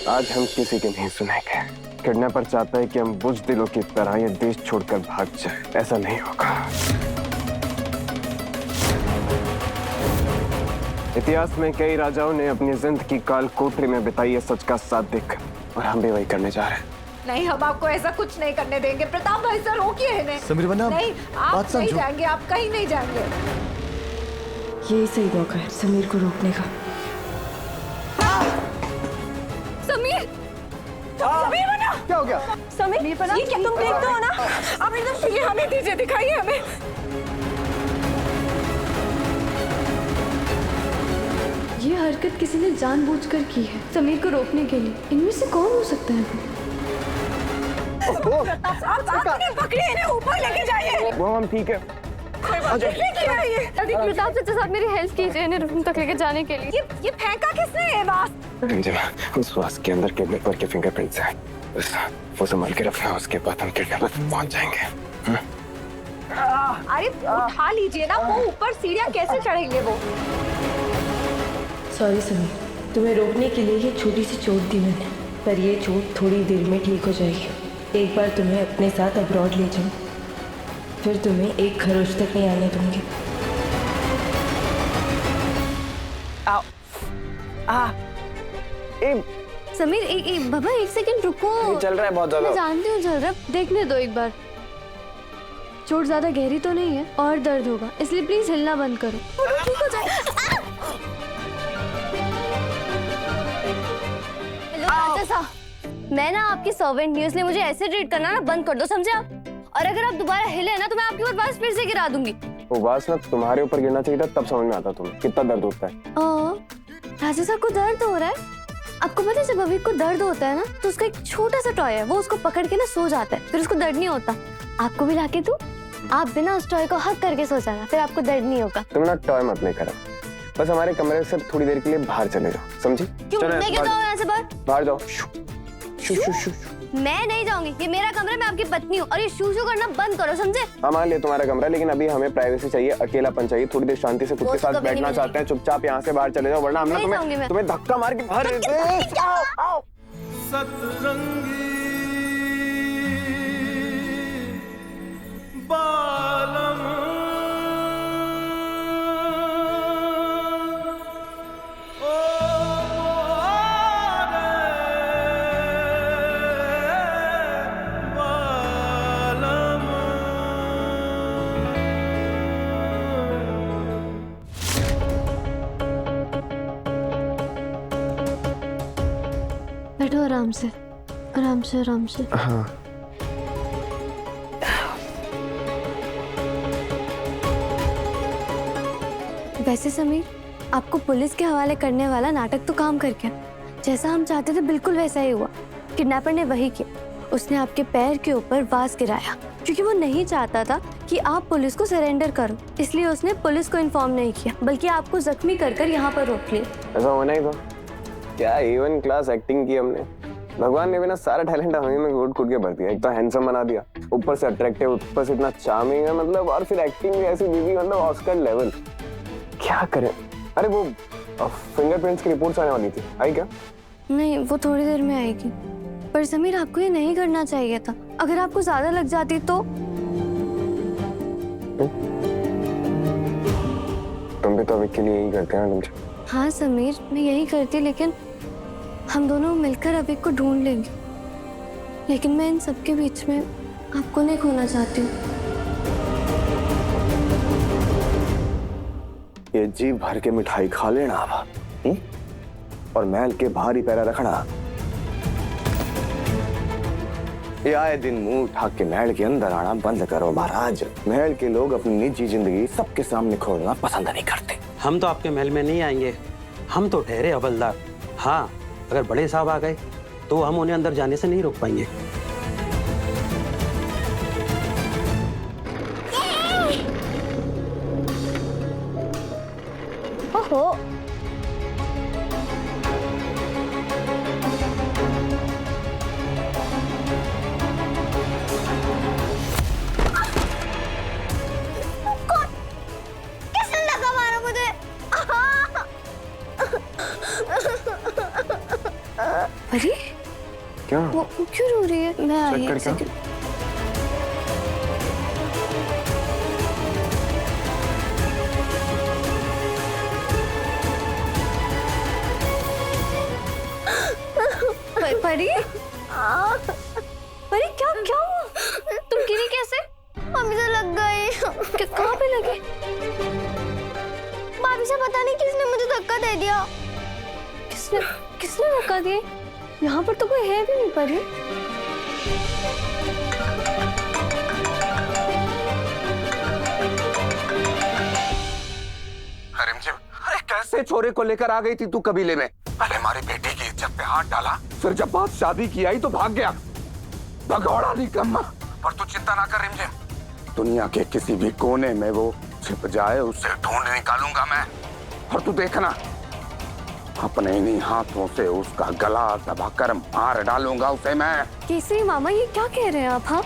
आज हम किसी की नहीं सुनेंगे। किडनैपर चाहता है कि हम बुज़दिलों की तरह ये देश छोड़कर भाग जाए। ऐसा नहीं होगा। इतिहास में कई राजाओं ने अपनी जिंदगी काल कोठरी में बिताई है सच का साथ देकर, और हम भी वही करने जा रहे हैं। नहीं, हम आपको ऐसा कुछ नहीं करने देंगे। प्रताप भाई सर, रोकिए इन्हें। समीर वरना नहीं, आप नहीं जाएंगे, आप कहीं नहीं जाएंगे। यही सही मौका है समीर को रोकने का। समीर, समीर बना। क्या हो गया? समीर ये क्या तुम देखते हो ना? अब एकदम ये हमें दीजिए, दिखाइए हमें। ये हरकत किसी ने जानबूझकर की है समीर को रोकने के लिए। इनमें से कौन हो सकता है? आप पकड़िए इन्हें, ऊपर लेके जाइए। वो हम ठीक है। प्रताप चाचा साहब मेरी हेल्प कीजिए इन्हें रूम तक लेके जाने के लिए। ये फेंका किसने है वास? उस वास के अंदर किडनैपर के फिंगरप्रिंट्स हैं। बस वो संभाल के रखना, उसके बाद हम किडनैपर तक पहुंच जाएंगे। अरे उठा लीजिए ना, वो ऊपर सीढ़ियाँ कैसे चढ़ेंगे वो? सॉरी समीर, तुम्हें रोकने के लिए ये छोटी सी चोट दी मैंने, पर ये चोट थोड़ी देर में ठीक हो जाएगी। एक बार तुम्हें अपने साथ अब्रॉड ले जाऊं, फिर तुम्हें एक खरोच तक नहीं आने दूंगी। समीर बाबा एक सेकंड रुको। चल रहा है बहुत ज्यादा। मैं जानती हूँ चल रहा, देखने दो एक बार। चोट ज्यादा गहरी तो नहीं है और दर्द होगा, इसलिए प्लीज हिलना बंद करो। ठीक हो जाए। हेलो चाचा साहब, मैं ना आपकी सर्वेंट नहीं, इसलिए मुझे ऐसे ट्रीट करना ना बंद कर दो, समझे आप? और अगर आप दोबारा हिले ना तो मैं आपके ऊपर वास फिर से गिरा दूंगी। वो वास ना तुम्हारे ऊपर गिरना चाहिए था, तब समझ में आता तुम्हें कितना दर्द होता है। राजा साहब को दर्द हो रहा है? आपको पता है जब अभी को दर्द होता है ना तो उसका एक छोटा सा टॉय है, वो उसको पकड़ के ना सो जाता है, फिर उसको दर्द नहीं होता। आपको भी लाके दूं? आप बिना उस टॉय को हक करके सो जाना, फिर आपको दर्द नहीं होगा। तुम ना टॉय मत नहीं करो, बस हमारे कमरे से थोड़ी देर के लिए बाहर चले जाओ, समझी? क्यों? मैं क्यों जाऊँ यहाँ से बाहर? बाहर जाओ। शू शू शू। मैं नहीं जाऊंगी, ये मेरा कमरा, मैं आपकी पत्नी हूँ, और ये शू शू करना बंद करो, समझे? हाँ मान लिया तुम्हारा कमरा, लेकिन अभी हमें प्राइवेसी चाहिए, अकेलापन चाहिए, थोड़ी देर शांति से खुद के साथ बैठना चाहते हैं। चुपचाप यहाँ से बाहर चले जाओ, वरना हम ना तुम्हें धक्का मार के बाहर। सतरंगी बालम बैठो आराम से, आराम से, आराम से। हाँ। वैसे समीर, आपको पुलिस के हवाले करने वाला नाटक तो काम कर गया। जैसा हम चाहते थे बिल्कुल वैसा ही हुआ। किडनैपर ने वही किया, उसने आपके पैर के ऊपर वास गिराया, क्योंकि वो नहीं चाहता था कि आप पुलिस को सरेंडर करो, इसलिए उसने पुलिस को इन्फॉर्म नहीं किया, बल्कि आपको जख्मी कर यहाँ पर रोक लिया। ऐसा होना ही था। क्या इवन क्लास एक्टिंग की हमने। भगवान ने भी ना सारा टैलेंट हमें में कूट कूट के भर दिया। एक तो हैंडसम बना दिया, ऊपर से अट्रैक्टिव, ऊपर से इतना चार्मिंग है मतलब, और फिर एक्टिंग भी ऐसी दीदी, मतलब ऑस्कर लेवल। क्या करें? अरे वो फिंगरप्रिंट्स की रिपोर्ट्स आने वाली थी, आई क्या? नहीं, वो थोड़ी देर में आएगी। पर समीर, आपको ये नहीं करना चाहिए था। अगर आपको ज्यादा लग जाती तो? तुम भी तो अभी के लिए यही करते हैं ना। हाँ समीर, मैं यही करती, लेकिन हम दोनों मिलकर अभी को ढूंढ लेंगे। लेकिन मैं इन सबके बीच में आपको नहीं खोना चाहती हूँ। ये जी भर के मिठाई खा लेना अब, और महल के भारी पैरा रखना। ये आए दिन मुंह उठा के महल के अंदर आना बंद करो महाराज। महल के लोग अपनी निजी जिंदगी सबके सामने खोलना पसंद नहीं करते। हम तो आपके महल में नहीं आएंगे, हम तो ठहरे हवलदार। हाँ, अगर बड़े साहब आ गए तो हम उन्हें अंदर जाने से नहीं रोक पाएंगे। ओहो, किसने लगा मारा मुझे? अरे क्या? वो क्यों रो रही है? मैं आई कर एक क्या? सेकंड। परी, परी क्या क्या हुआ? तुम गिरी कैसे? मम्मी से लग गई। कहाँ पे लगी? भाभी से पता नहीं किसने मुझे धक्का दे दिया। किसने किसने धक्का दिए? यहाँ पर तो कोई है भी नहीं परी। रिमझिम, अरे कैसे छोरे को लेकर आ गई थी तू कबीले में? पहले हमारी बेटी की इज्जत पे हाथ डाला, फिर जब बात शादी की आई तो भाग गया। भगौड़ा निकम्मा। पर तू चिंता ना कर रिमझिम, दुनिया के किसी भी कोने में वो छिप जाए उसे ढूंढ निकालूंगा मैं। और तू देखना, अपने इन्हीं हाथों से उसका गला दबाकर मार डालूंगा उसे मैं। केसरी मामा, ये क्या कह रहे हैं आप? हाँ,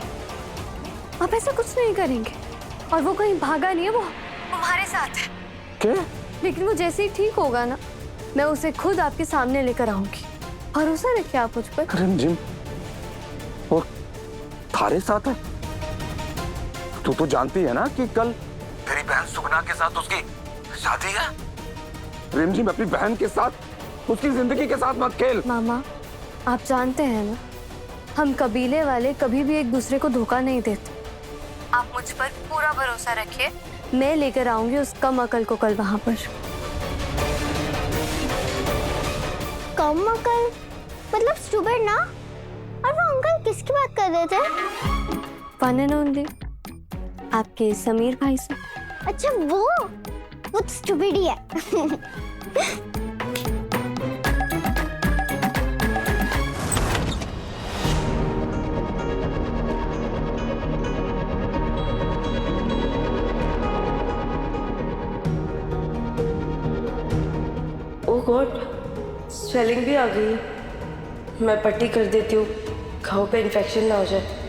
आप ऐसा कुछ नहीं करेंगे। और वो कहीं भागा नहीं है, वो हमारे साथ है। क्या? लेकिन वो जैसे ही ठीक होगा ना, मैं उसे खुद आपके सामने लेकर आऊंगी। भरोसा रखिए आप मुझ पर। रिमझिम, वो थारे साथ है? तू तो जानती है ना कि कल तेरी बहन सुगना के साथ उसकी शादी है। रिमझिम, अपनी बहन के साथ उसकी जिंदगी के साथ मत खेल। मामा, आप जानते हैं ना, हम कबीले वाले कभी भी एक दूसरे को धोखा नहीं देते। आप मुझ पर पूरा भरोसा रखिए, मैं लेकर आऊंगी उस कम अकल को कल वहां पर। कम अकल मतलब स्टूपिड ना? और वो अंकल किसकी बात कर रहे थे? वन एंड ओनली आपके समीर भाई से। अच्छा, वो तो स्टूपिड ही है। ओह गॉड, स्वेलिंग भी आ गई है। मैं पट्टी कर देती हूँ, घाव पे इन्फेक्शन ना हो जाए।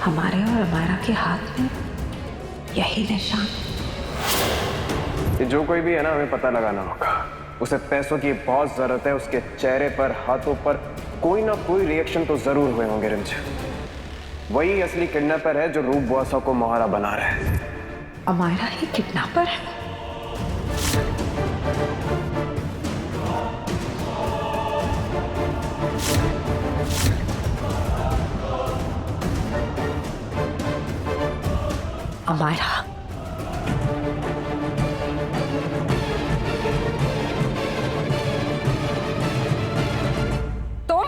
हमारे और अमायरा के हाथ में यही निशान। ये जो कोई भी है ना, हमें पता लगाना होगा। उसे पैसों की बहुत जरूरत है। उसके चेहरे पर, हाथों पर कोई ना कोई रिएक्शन तो जरूर हुए होंगे रिमझिम। वही असली किडनैपर है जो रूप बुआसा को मोहरा बना रहा है। अमायरा ही किडनैपर है? अमायरा, तुम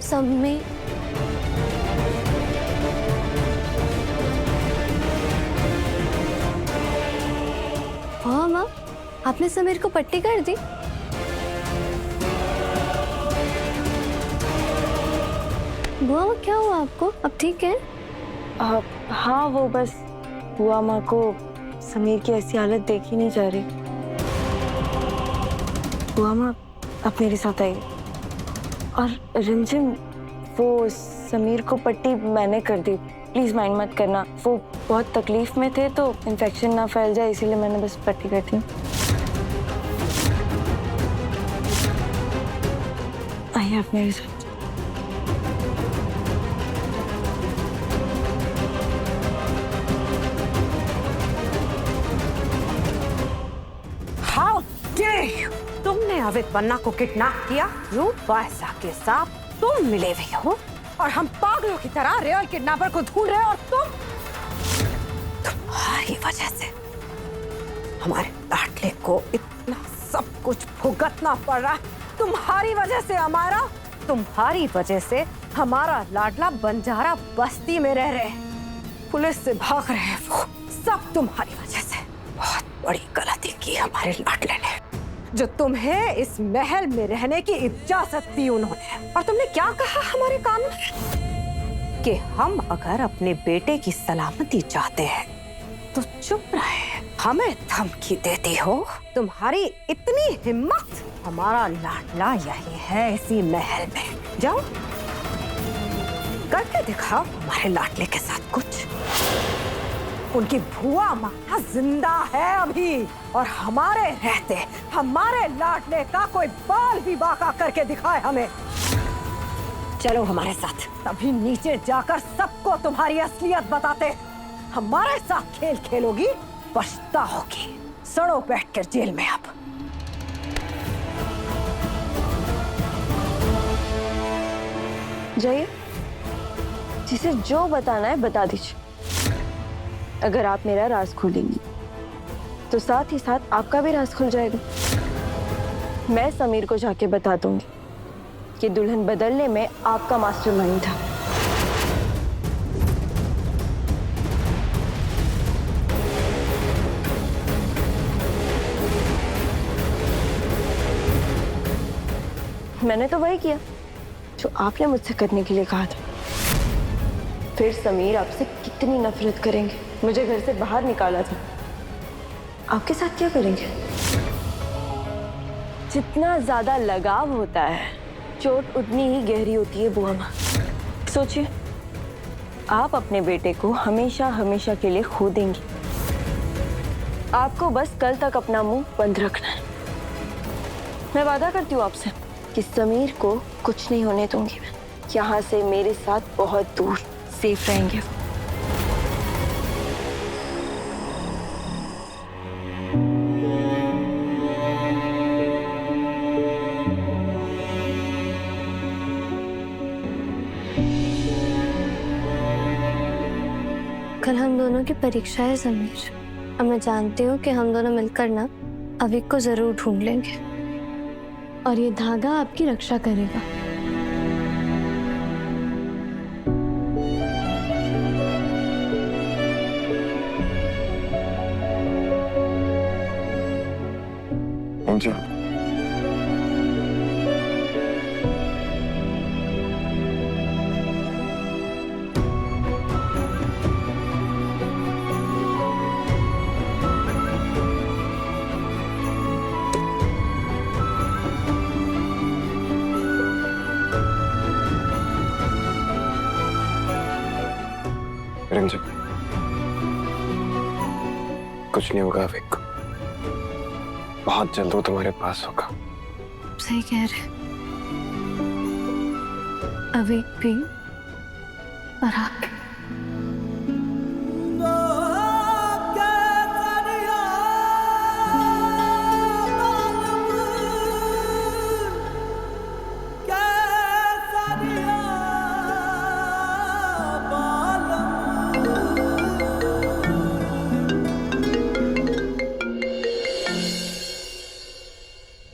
समीर, हाँ माँ, आपने समीर को पट्टी कर दी? बुआ, वो क्या हुआ आपको? अब ठीक है? हाँ, वो बस बुआ माँ को समीर की ऐसी हालत देखी नहीं जा रही। बुआ माँ, आप मेरे साथ आइए। और रिमझिम, वो समीर को पट्टी मैंने कर दी, प्लीज माइंड मत करना। वो बहुत तकलीफ में थे तो इन्फेक्शन ना फैल जाए इसीलिए मैंने बस पट्टी कर दी। आइए आप मेरे साथ। How dare you! तुमने अवित पन्ना को किडनैप किया, रूप बुआसा के साथ तुम मिले हुए हो और हम पागलों की तरह रियल किडनैपर को ढूंढ रहे हैं। और तुम्हारी वजह से हमारे लाडले को इतना सब कुछ भुगतना पड़ रहा है। तुम्हारी वजह से अमारा, तुम्हारी वजह से हमारा लाडला बंजारा बस्ती में रह रहे हैं, पुलिस से भाग रहे हैं वो, सब तुम्हारी वजह से। बहुत बड़ी गलती की हमारे लाडले ने, जो तुम्हें इस महल में रहने की इजाजत दी उन्होंने। और तुमने क्या कहा हमारे कान में कि हम अगर अपने बेटे की सलामती चाहते हैं तो चुप रहे, हमें धमकी देती हो। तुम्हारी इतनी हिम्मत, हमारा लाडला यही है इसी महल में। जाओ करके दिखाओ हमारे लाडले के साथ कुछ। उनकी भुआ माँ जिंदा है अभी, और हमारे रहते हमारे लाडले का कोई बाल भी बाका करके दिखाए हमें। चलो हमारे साथ, तभी नीचे जाकर सबको तुम्हारी असलियत बताते। हमारे साथ खेल खेलोगी, पछताओगी। सड़ो बैठकर जेल में अब। जाइए, जिसे जो बताना है बता दीजिए। अगर आप मेरा राज खोलेंगी तो साथ ही साथ आपका भी राज खुल जाएगा। मैं समीर को जाके बता दूंगी कि दुल्हन बदलने में आपका मास्टरमाइंड था। मैंने तो वही किया जो आपने मुझसे करने के लिए कहा था। फिर समीर आपसे कितनी नफरत करेंगे। मुझे घर से बाहर निकाला था, आपके साथ क्या करेंगे? जितना ज्यादा लगाव होता है, चोट उतनी ही गहरी होती है बुआ माँ। सोचिए, आप अपने बेटे को हमेशा हमेशा के लिए खो देंगी। आपको बस कल तक अपना मुंह बंद रखना है। मैं वादा करती हूँ आपसे कि समीर को कुछ नहीं होने दूंगी। मैं यहाँ से मेरे साथ बहुत दूर सेफ रहेंगे। कल हम दोनों की परीक्षा है समीर, और मैं जानती हूँ कि हम दोनों मिलकर ना अविक को जरूर ढूंढ लेंगे, और ये धागा आपकी रक्षा करेगा। एंजल, रिमझिम, कुछ नहीं होगा अविक, बहुत जल्द वो तुम्हारे पास होगा। सही कह रहे, अविक भी और आप भी।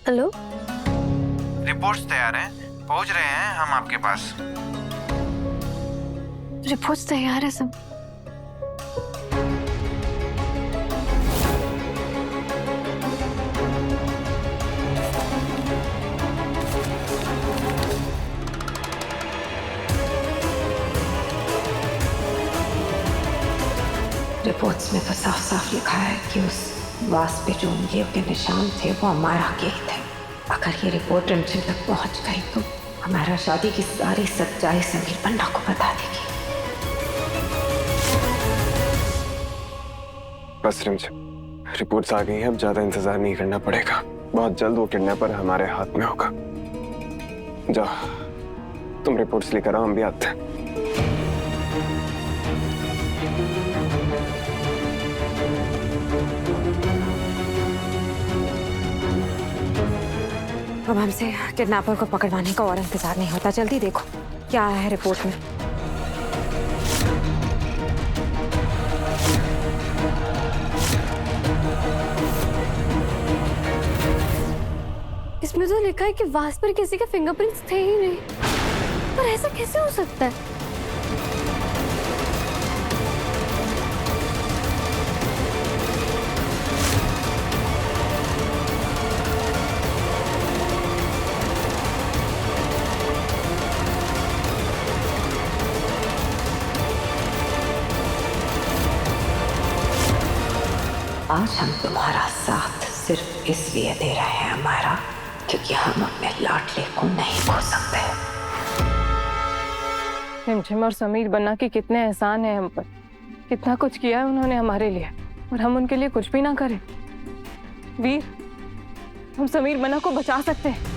हेलो, रिपोर्ट्स तैयार हैं, पहुंच रहे हैं हम आपके पास। रिपोर्ट्स तैयार है सब। रिपोर्ट्स में तो साफ साफ लिखा है कि उस वास पे जो उंगलियों के निशान थे वो हमारा के ही थे। अगर ये रिपोर्ट रिमझिम तक पहुंच गई तो हमारा शादी की सारी सच्चाई समीर पन्ना को बता देगी। बस रिमझिम, रिपोर्ट्स आ गई हैं, अब ज्यादा इंतजार नहीं करना पड़ेगा। बहुत जल्द वो किडनैपर हमारे हाथ में होगा। जाओ, तुम रिपोर्ट्स लेकर आओ, हम भी आते हैं। अब हमसे किडनैपर को पकड़वाने का और इंतजार नहीं होता। जल्दी देखो क्या आया है रिपोर्ट में। इस इसमें तो लिखा है कि वास पर किसी के फिंगरप्रिंट्स थे ही नहीं। पर ऐसा कैसे हो सकता है? आज हम तुम्हारा साथ सिर्फ इसलिए दे रहे हैं हमारा, क्योंकि हम अपने लाडले को नहीं खो सकते। रिमझिम और समीर बन्ना के कितने एहसान है हम पर, कितना कुछ किया है उन्होंने हमारे लिए, और हम उनके लिए कुछ भी ना करें। वीर, हम समीर बन्ना को बचा सकते हैं।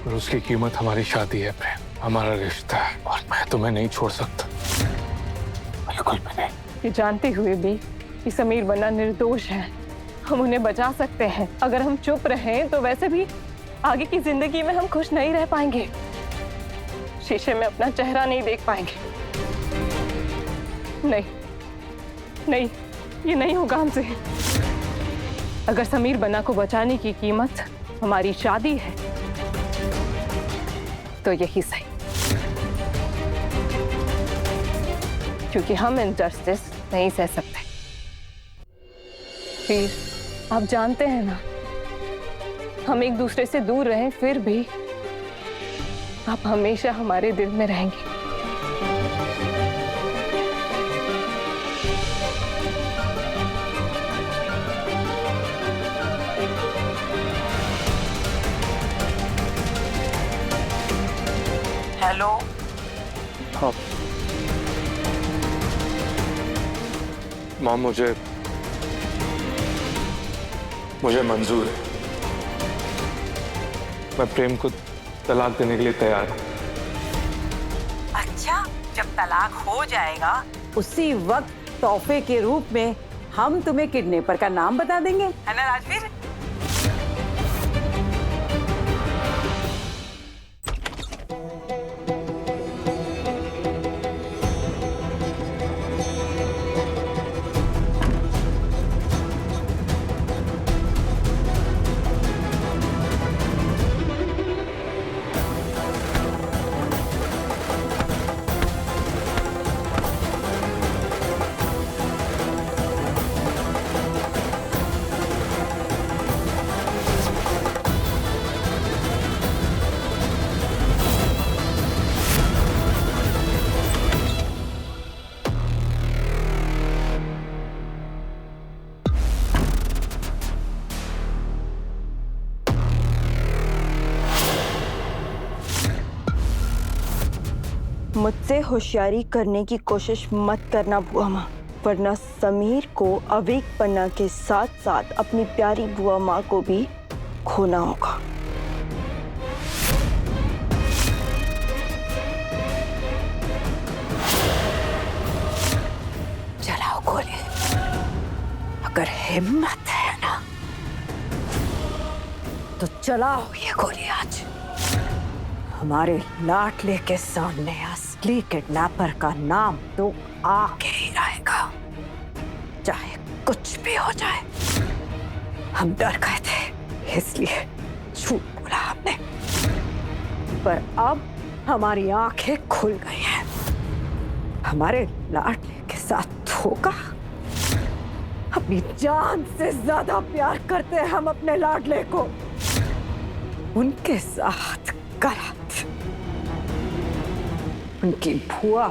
और उसकी कीमत हमारी शादी है प्रेम, हमारा रिश्ता है, और मैं तुम्हें नहीं छोड़ सकता, बिल्कुल भी नहीं। ये जानते हुए भी कि समीर बन्ना निर्दोष है, हम उन्हें बचा सकते हैं। अगर हम चुप रहें तो वैसे भी आगे की जिंदगी में हम खुश नहीं रह पाएंगे, शीशे में अपना चेहरा नहीं देख पाएंगे। नहीं नहीं, ये नहीं होगा हमसे। अगर समीर बन्ना को बचाने की कीमत हमारी शादी है तो यही सही, क्योंकि हम इनजस्टिस नहीं सह सकते। फिर आप जानते हैं ना, हम एक दूसरे से दूर रहें फिर भी आप हमेशा हमारे दिल में रहेंगे। हेलो। हाँ मॉम, मुझे मंजूर है। मैं प्रेम को तलाक देने के लिए तैयार हूँ। अच्छा, जब तलाक हो जाएगा उसी वक्त तोहफे के रूप में हम तुम्हें किडनैपर का नाम बता देंगे, है ना राजवीर? मुझसे होशियारी करने की कोशिश मत करना बुआ माँ, वरना समीर को अवेक पन्ना के साथ साथ अपनी प्यारी बुआ माँ को भी खोना होगा। चलाओ गोली, अगर हिम्मत है ना तो चलाओ ये गोली आज। हमारे लाडले के सामने असली किडनैपर का नाम तो आके ही रहेगा, चाहे कुछ भी हो जाए। हम डर गए थे इसलिए झूठ बोला हमने, पर अब हमारी आंखें खुल गई हैं। हमारे लाडले के साथ धोखा, अपनी जान से ज्यादा प्यार करते हैं हम अपने लाडले को। उनके साथ गलत उनकी भुआ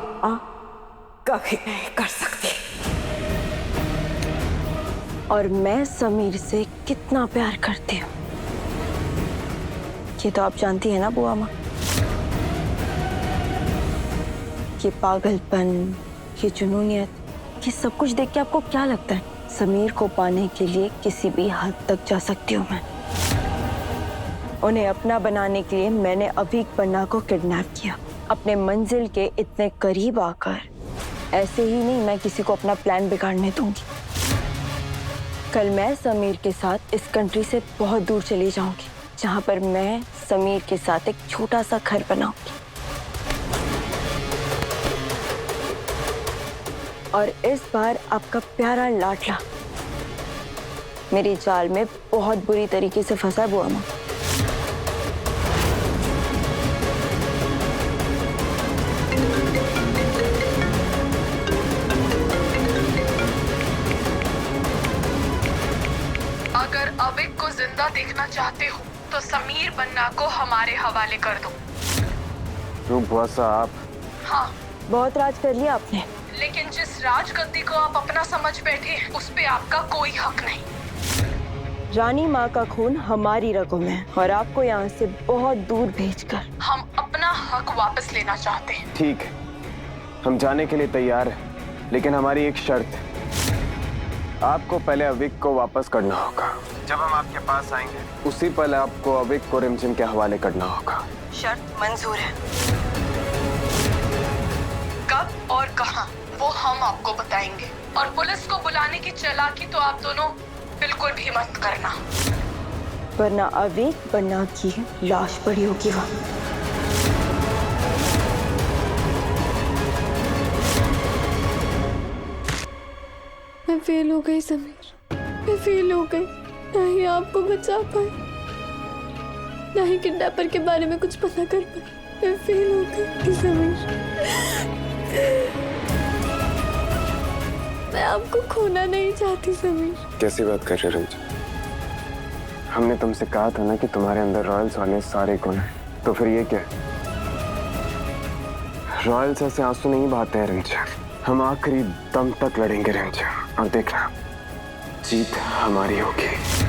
कभी नहीं कर सकती। और मैं समीर से कितना प्यार करती हूँ ये तो आप जानती है ना बुआ माँ। ये पागलपन, ये जुनूनियत, ये सब कुछ देख के आपको क्या लगता है? समीर को पाने के लिए किसी भी हद तक जा सकती हूँ मैं। उन्हें अपना बनाने के लिए मैंने अवीक पन्ना को किडनैप किया, अपने मंजिल के इतने करीब आकर। ऐसे ही नहीं मैं किसी को अपना प्लान बिगाड़ने दूंगी। कल मैं समीर के साथ इस कंट्री से बहुत दूर चली जाऊंगी, जहां पर मैं समीर के साथ एक छोटा सा घर बनाऊंगी। और इस बार आपका प्यारा लाडला मेरी जाल में बहुत बुरी तरीके से फंसा है बुआ माँ। अगर अविक को जिंदा देखना चाहते हो तो समीर बन्ना को हमारे हवाले कर दो। क्यों बुआ साहब? हाँ, बहुत राज कर लिया आपने। लेकिन जिस राजगद्दी को आप अपना समझ बैठे हैं, उस पे आपका कोई हक नहीं। रानी माँ का खून हमारी रगों में है और आपको यहाँ से बहुत दूर भेजकर हम अपना हक वापस लेना चाहते हैं। ठीक है, हम जाने के लिए तैयार हैं, लेकिन हमारी एक शर्त है। आपको पहले अविक को वापस करना होगा। जब हम आपके पास आएंगे उसी पल आपको अविक को रिमझिम के हवाले करना होगा। शर्त मंजूर है। कब और कहां वो हम आपको बताएंगे, और पुलिस को बुलाने की चालाकी तो आप दोनों बिल्कुल भी मत करना, वरना अविक बन्ना की लाश पड़ी होगी वहाँ। मैं फेल हो गई समीर, मैं फेल हो गई। ना ही आपको बचा पाए, ना ही किडनैपर के बारे में कुछ पता कर पाए। मैं फेल हो गई समीर। मैं आपको खोना नहीं चाहती समीर। कैसी बात कर रहे रिमझिम? हमने तुमसे कहा था ना कि तुम्हारे अंदर रॉयल्स वाले सारे गुण हैं, तो फिर ये क्या? रॉयल्स ऐसे आंसू नहीं बहाते हैं रिमझिम। हम आखिरी दम तक लड़ेंगे रिमझिम, और देखना जीत हमारी होगी।